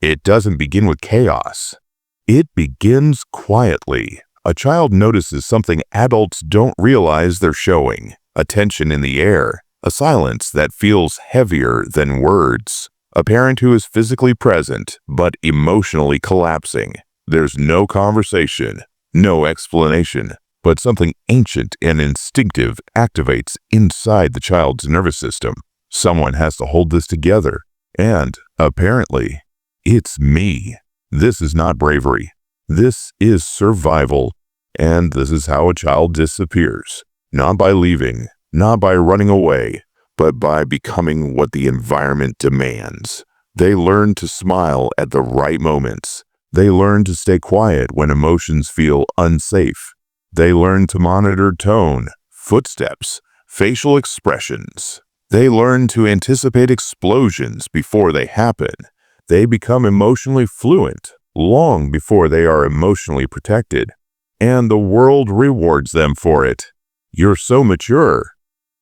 It doesn't begin with chaos. It begins quietly. A child notices something adults don't realize they're showing, a tension in the air, a silence that feels heavier than words, a parent who is physically present but emotionally collapsing. There's no conversation, no explanation, but something ancient and instinctive activates inside the child's nervous system. Someone has to hold this together, and apparently, it's me. This is not bravery. This is survival, and this is how a child disappears. Not by leaving, not by running away, but by becoming what the environment demands. They learn to smile at the right moments. They learn to stay quiet when emotions feel unsafe. They learn to monitor tone, footsteps, facial expressions. They learn to anticipate explosions before they happen. They become emotionally fluent long before they are emotionally protected, and the world rewards them for it. You're so mature.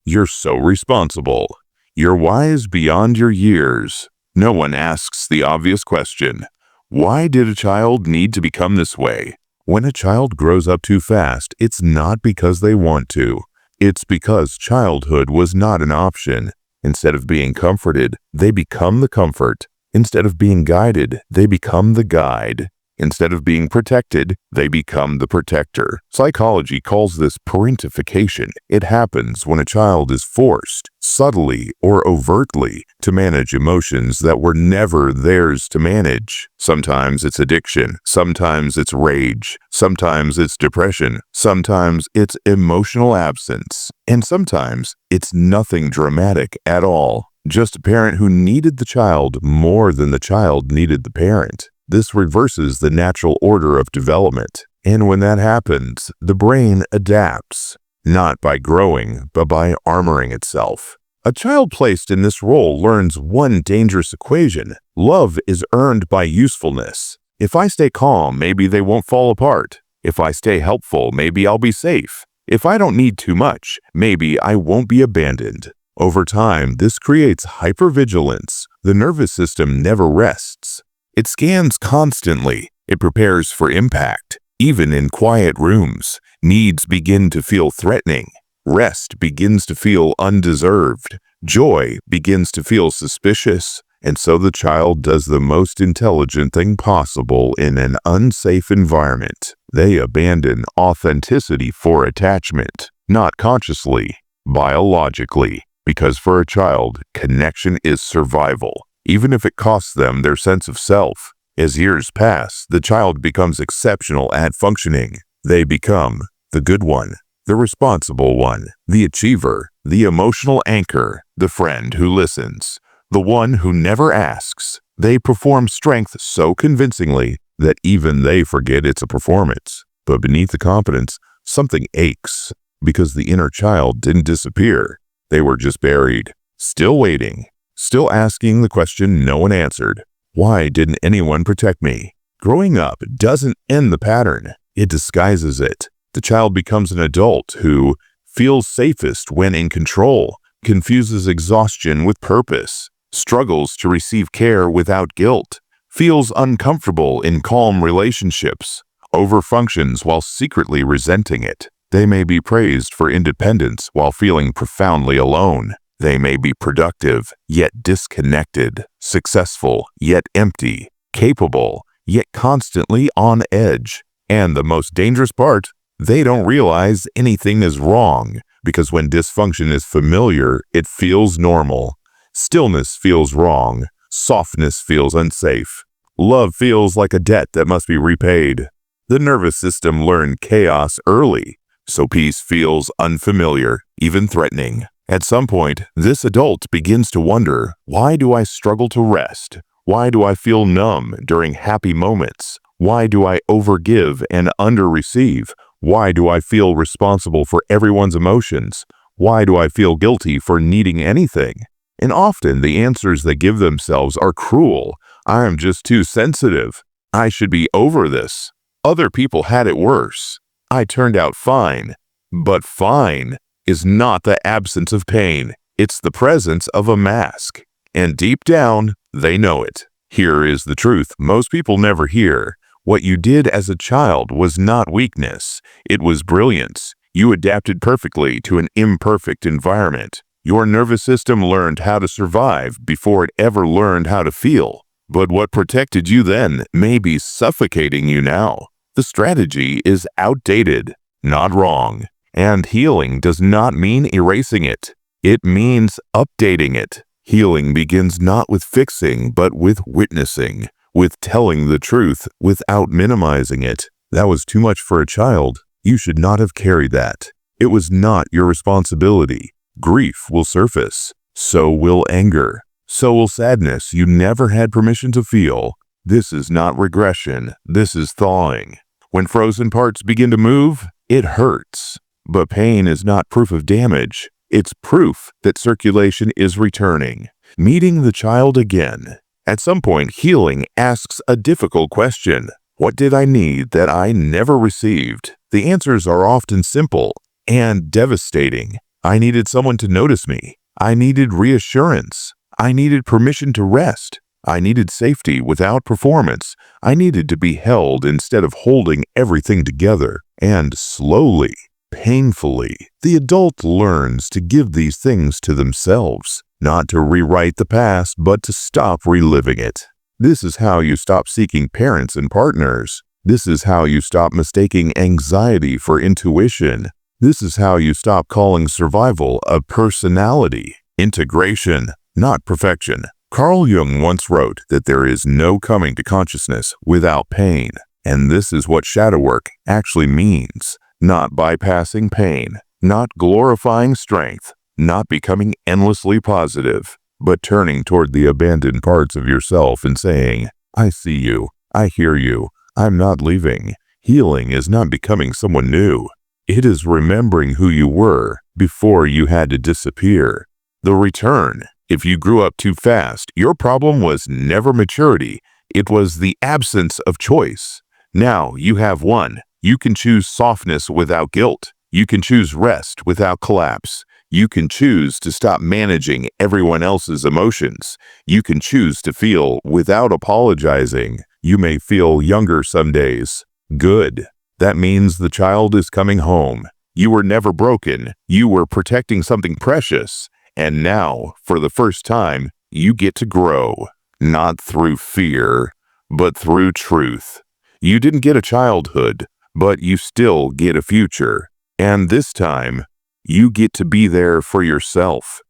You're so responsible. You're wise beyond your years. No one asks the obvious question, why did a child need to become this way? When a child grows up too fast, it's not because they want to. It's because childhood was not an option. Instead of being comforted, they become the comfort. Instead of being guided, they become the guide. Instead of being protected, they become the protector. Psychology calls this parentification. It happens when a child is forced, subtly or overtly, to manage emotions that were never theirs to manage. Sometimes it's addiction, sometimes it's rage, sometimes it's depression, sometimes it's emotional absence, and sometimes it's nothing dramatic at all. Just a parent who needed the child more than the child needed the parent. This reverses the natural order of development, and when that happens, the brain adapts, not by growing, but by armoring itself. A child placed in this role learns one dangerous equation. Love is earned by usefulness. If I stay calm, maybe they won't fall apart. If I stay helpful, maybe I'll be safe. If I don't need too much, maybe I won't be abandoned. Over time, this creates hypervigilance. The nervous system never rests. It scans constantly. It prepares for impact. Even in quiet rooms, needs begin to feel threatening. Rest begins to feel undeserved. Joy begins to feel suspicious. And so the child does the most intelligent thing possible in an unsafe environment. They abandon authenticity for attachment, not consciously, biologically. Because for a child, connection is survival, even if it costs them their sense of self. As years pass, the child becomes exceptional at functioning. They become the good one, the responsible one, the achiever, the emotional anchor, the friend who listens, the one who never asks. They perform strength so convincingly that even they forget it's a performance. But beneath the competence, something aches, because the inner child didn't disappear. They were just buried, still waiting, still asking the question no one answered. Why didn't anyone protect me? Growing up doesn't end the pattern. It disguises it. The child becomes an adult who feels safest when in control, confuses exhaustion with purpose, struggles to receive care without guilt, feels uncomfortable in calm relationships, overfunctions while secretly resenting it. They may be praised for independence while feeling profoundly alone. They may be productive, yet disconnected, successful, yet empty, capable, yet constantly on edge. And the most dangerous part, they don't realize anything is wrong, because when dysfunction is familiar, it feels normal. Stillness feels wrong. Softness feels unsafe. Love feels like a debt that must be repaid. The nervous system learned chaos early. So peace feels unfamiliar, even threatening. At some point, this adult begins to wonder, why do I struggle to rest? Why do I feel numb during happy moments? Why do I overgive and underreceive? Why do I feel responsible for everyone's emotions? Why do I feel guilty for needing anything? And often the answers they give themselves are cruel. I am just too sensitive. I should be over this. Other people had it worse. I turned out fine. But fine is not the absence of pain. It's the presence of a mask. And deep down, they know it. Here is the truth most people never hear. What you did as a child was not weakness. It was brilliance. You adapted perfectly to an imperfect environment. Your nervous system learned how to survive before it ever learned how to feel. But what protected you then may be suffocating you now. The strategy is outdated, not wrong. And healing does not mean erasing it. It means updating it. Healing begins not with fixing, but with witnessing, with telling the truth without minimizing it. That was too much for a child. You should not have carried that. It was not your responsibility. Grief will surface. So will anger. So will sadness you never had permission to feel. This is not regression. This is thawing. When frozen parts begin to move, it hurts. But pain is not proof of damage. It's proof that circulation is returning. Meeting the child again. At some point, healing asks a difficult question. What did I need that I never received? The answers are often simple and devastating. I needed someone to notice me. I needed reassurance. I needed permission to rest. I needed safety without performance. I needed to be held instead of holding everything together. And slowly, painfully, the adult learns to give these things to themselves, not to rewrite the past, but to stop reliving it. This is how you stop seeking parents and partners. This is how you stop mistaking anxiety for intuition. This is how you stop calling survival a personality. Integration, not perfection. Carl Jung once wrote that there is no coming to consciousness without pain. And this is what shadow work actually means. Not bypassing pain, not glorifying strength, not becoming endlessly positive, but turning toward the abandoned parts of yourself and saying, I see you, I hear you, I'm not leaving. Healing is not becoming someone new. It is remembering who you were before you had to disappear. The return. If you grew up too fast, your problem was never maturity. It was the absence of choice. Now you have one. You can choose softness without guilt. You can choose rest without collapse. You can choose to stop managing everyone else's emotions. You can choose to feel without apologizing. You may feel younger some days. Good. That means the child is coming home. You were never broken. You were protecting something precious. And now, for the first time, you get to grow. Not through fear, but through truth. You didn't get a childhood, but you still get a future. And this time, you get to be there for yourself.